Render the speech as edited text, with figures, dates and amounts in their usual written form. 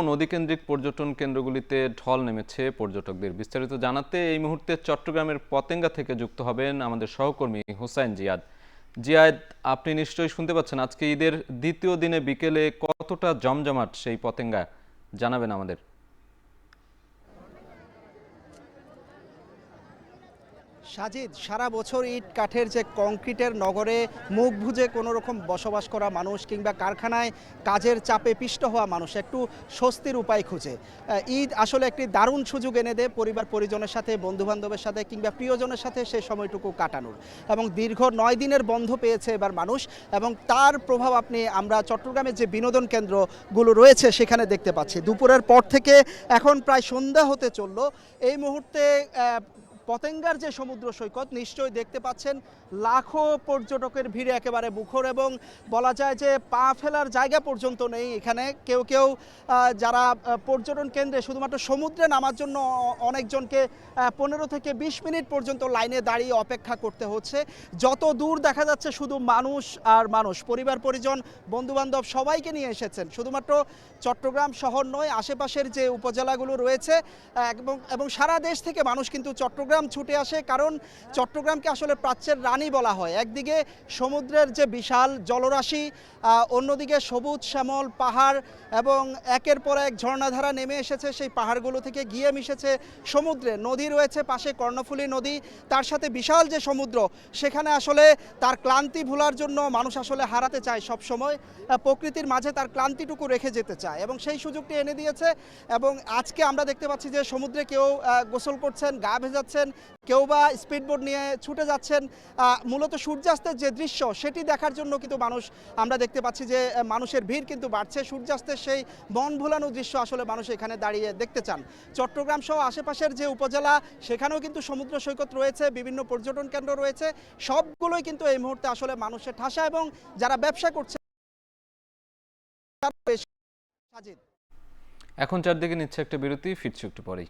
নদীকেন্দ্রিক পর্যটন কেন্দ্রগুলিতে ঢল নেমেছে পর্যটকদের। বিস্তারিত জানাতে এই মুহূর্তে চট্টগ্রামের পতেঙ্গা থেকে যুক্ত হবেন আমাদের সহকর্মী হুসাইন জিয়াদ। জিয়াদ, আপনি নিশ্চয়ই শুনতে পাচ্ছেন। আজকে ঈদের দ্বিতীয় দিনে বিকেলে কতটা জমজমাট সেই পতেঙ্গা, জানাবেন আমাদের। সাজিদ, সারা বছর ইট কাঠের যে কংক্রিটের নগরে মুখ বুজে কোনো রকম বসবাস করা মানুষ কিংবা কারখানায় কাজের চাপে পিষ্ট হওয়া মানুষ একটু স্বস্তির উপায় খুঁজে। ঈদ আসলে একটি দারুণ সুযোগ এনে দেয় পরিবার পরিজনের সাথে, বন্ধুবান্ধবের সাথে কিংবা প্রিয়জনের সাথে সেই সময়টুকু কাটানোর। এবং দীর্ঘ 9 দিনের বন্ধ পেয়েছে এবার মানুষ, এবং তার প্রভাব আমরা চট্টগ্রামের যে বিনোদন কেন্দ্রগুলো রয়েছে সেখানে দেখতে পাচ্ছি। দুপুরের পর থেকে এখন প্রায় সন্ধ্যা হতে চলল। এই মুহূর্তে পতেঙ্গার যে সমুদ্র সৈকত নিশ্চয়ই দেখতে পাচ্ছেন, লাখো পর্যটকের ভিড়ে একেবারে মুখর, এবং বলা যায় যে পা ফেলার জায়গা পর্যন্ত নেই এখানে। কেউ কেউ যারা পর্যটন কেন্দ্রে শুধুমাত্র সমুদ্রে নামার জন্য অনেকজনকে 15 থেকে 20 মিনিট পর্যন্ত লাইনে দাঁড়িয়ে অপেক্ষা করতে হচ্ছে। যত দূর দেখা যাচ্ছে শুধু মানুষ আর মানুষ, পরিবার পরিজন বন্ধুবান্ধব সবাইকে নিয়ে এসেছেন। শুধুমাত্র চট্টগ্রাম শহর নয়, আশেপাশের যে উপজেলাগুলো রয়েছে এবং সারা দেশ থেকে মানুষ কিন্তু চট্টগ্রাম ছুটে আসে, কারণ চট্টগ্রামকে আসলে প্রাচ্যের রানী বলা হয়। একদিকে সমুদ্রের যে বিশাল জলরাশি, অন্যদিকে সবুজ শ্যামল পাহাড়, এবং একের পর এক ঝর্ণাধারা নেমে এসেছে সেই পাহাড়গুলো থেকে গিয়ে মিশেছে সমুদ্রে। নদী রয়েছে পাশে, কর্ণফুলী নদী, তার সাথে বিশাল যে সমুদ্র, সেখানে আসলে তার ক্লান্তি ভোলার জন্য মানুষ আসলে হারাতে চায় সব সময়, প্রকৃতির মাঝে তার ক্লান্তিটুকু রেখে যেতে চায়, এবং সেই সুযোগটি এনে দিয়েছে। এবং আজকে আমরা দেখতে পাচ্ছি যে সমুদ্রে কেউ গোসল করছেন, গা ভেজাচ্ছেন, কেউ বা স্পিডবোট নিয়ে ছুটে যাচ্ছেন। মূলত সূর্যাস্তের যে দৃশ্য সেটি দেখার জন্য কিন্তু আমরা দেখতে পাচ্ছি যে মানুষের ভিড় কিন্তু বাড়ছে। সূর্যাস্তের সেই মন ভোলানো দৃশ্য আসলে মানুষ এখানে দাঁড়িয়ে দেখতে চান। চট্টগ্রাম সহ আশেপাশের যে উপজেলা, সেখানেও কিন্তু সমুদ্র সৈকত রয়েছে, বিভিন্ন পর্যটন কেন্দ্র রয়েছে, সবগুলোই কিন্তু এই মুহূর্তে আসলে মানুষের ঠাসা, এবং যারা ব্যবসা করছে। এখন চারদিকে নিচ্ছে একটা বিরতি, ফিরছে একটু পরেই।